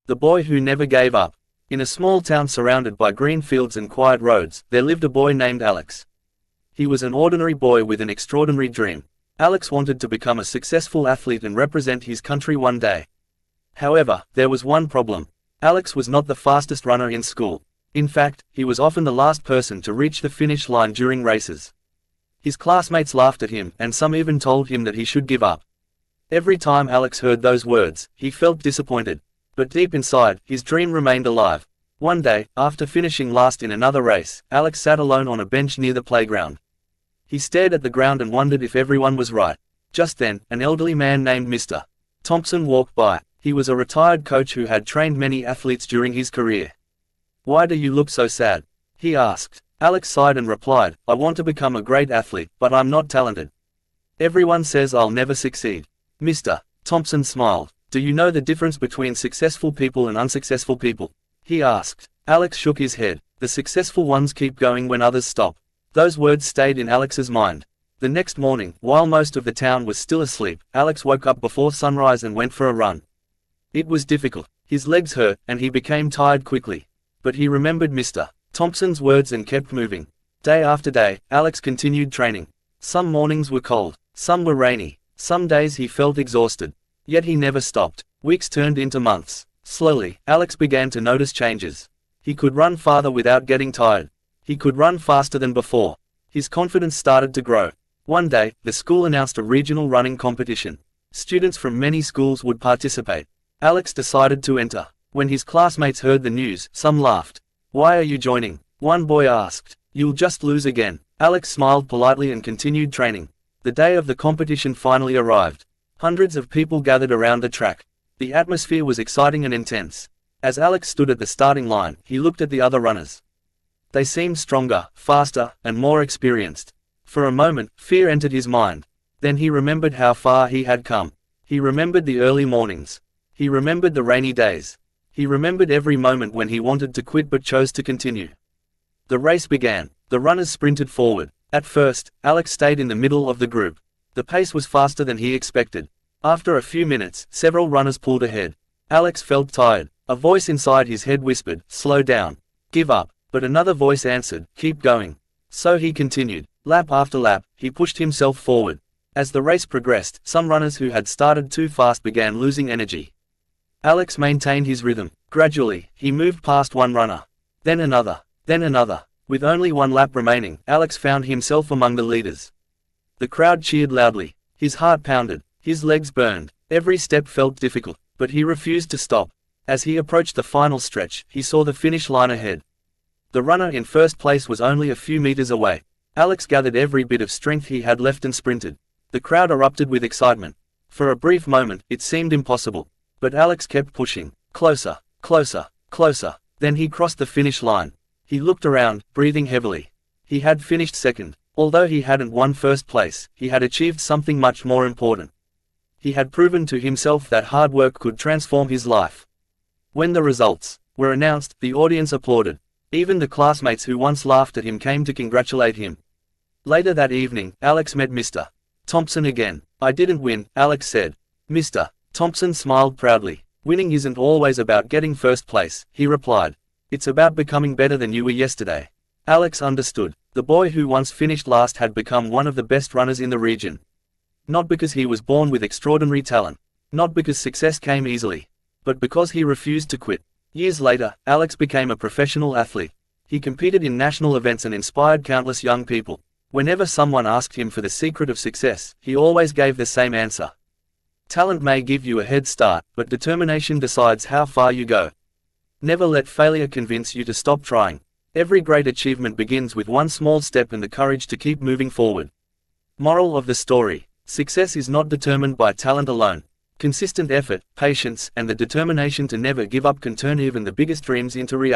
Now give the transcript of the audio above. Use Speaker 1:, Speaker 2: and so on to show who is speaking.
Speaker 1: The boy who never gave up. In a small town surrounded by green fields and quiet roads, there lived a boy named Alex. He was an ordinary boy with an extraordinary dream. Alex wanted to become a successful athlete and represent his country one day. However, there was one problem. Alex was not the fastest runner in school. In fact, he was often the last person to reach the finish line during races. His classmates laughed at him, and some even told him that he should give up. Every time Alex heard those words, he felt disappointed. But deep inside, his dream remained alive. One day, after finishing last in another race, Alex sat alone on a bench near the playground. He stared at the ground and wondered if everyone was right. Just then, an elderly man named Mr. Thompson walked by. He was a retired coach who had trained many athletes during his career. "Why do you look so sad?" he asked. Alex sighed and replied, "I want to become a great athlete, but I'm not talented. Everyone says I'll never succeed." Mr. Thompson smiled. "Do you know the difference between successful people and unsuccessful people?" he asked. Alex shook his head. "The successful ones keep going when others stop." Those words stayed in Alex's mind. The next morning, while most of the town was still asleep, Alex woke up before sunrise and went for a run. It was difficult. His legs hurt, and he became tired quickly. But he remembered Mr. Thompson's words and kept moving. Day after day, Alex continued training. Some mornings were cold, some were rainy, some days he felt exhausted. Yet he never stopped. Weeks turned into months. Slowly, Alex began to notice changes. He could run farther without getting tired. He could run faster than before. His confidence started to grow. One day, the school announced a regional running competition. Students from many schools would participate. Alex decided to enter. When his classmates heard the news, some laughed. "Why are you joining?" one boy asked. "You'll just lose again." Alex smiled politely and continued training. The day of the competition finally arrived. Hundreds of people gathered around the track. The atmosphere was exciting and intense. As Alex stood at the starting line, he looked at the other runners. They seemed stronger, faster, and more experienced. For a moment, fear entered his mind. Then he remembered how far he had come. He remembered the early mornings. He remembered the rainy days. He remembered every moment when he wanted to quit but chose to continue. The race began. The runners sprinted forward. At first, Alex stayed in the middle of the group. The pace was faster than he expected. After a few minutes, several runners pulled ahead. Alex felt tired. A voice inside his head whispered, "Slow down. Give up." But another voice answered, "Keep going." So he continued. Lap after lap, he pushed himself forward. As the race progressed, some runners who had started too fast began losing energy. Alex maintained his rhythm. Gradually, he moved past one runner. Then another. Then another. With only one lap remaining, Alex found himself among the leaders. The crowd cheered loudly. His heart pounded. His legs burned. Every step felt difficult, but he refused to stop. As he approached the final stretch, he saw the finish line ahead. The runner in first place was only a few meters away. Alex gathered every bit of strength he had left and sprinted. The crowd erupted with excitement. For a brief moment, it seemed impossible. But Alex kept pushing. Closer, closer, closer. Then he crossed the finish line. He looked around, breathing heavily. He had finished second. Although he hadn't won first place, he had achieved something much more important. He had proven to himself that hard work could transform his life. When the results were announced, the audience applauded. Even the classmates who once laughed at him came to congratulate him. Later that evening, Alex met Mr. Thompson again. "I didn't win," Alex said. Mr. Thompson smiled proudly. "Winning isn't always about getting first place," he replied. "It's about becoming better than you were yesterday." Alex understood. The boy who once finished last had become one of the best runners in the region. Not because he was born with extraordinary talent. Not because success came easily. But because he refused to quit. Years later, Alex became a professional athlete. He competed in national events and inspired countless young people. Whenever someone asked him for the secret of success, he always gave the same answer. Talent may give you a head start, but determination decides how far you go. Never let failure convince you to stop trying. Every great achievement begins with one small step and the courage to keep moving forward. Moral of the story: success is not determined by talent alone. Consistent effort, patience, and the determination to never give up can turn even the biggest dreams into reality.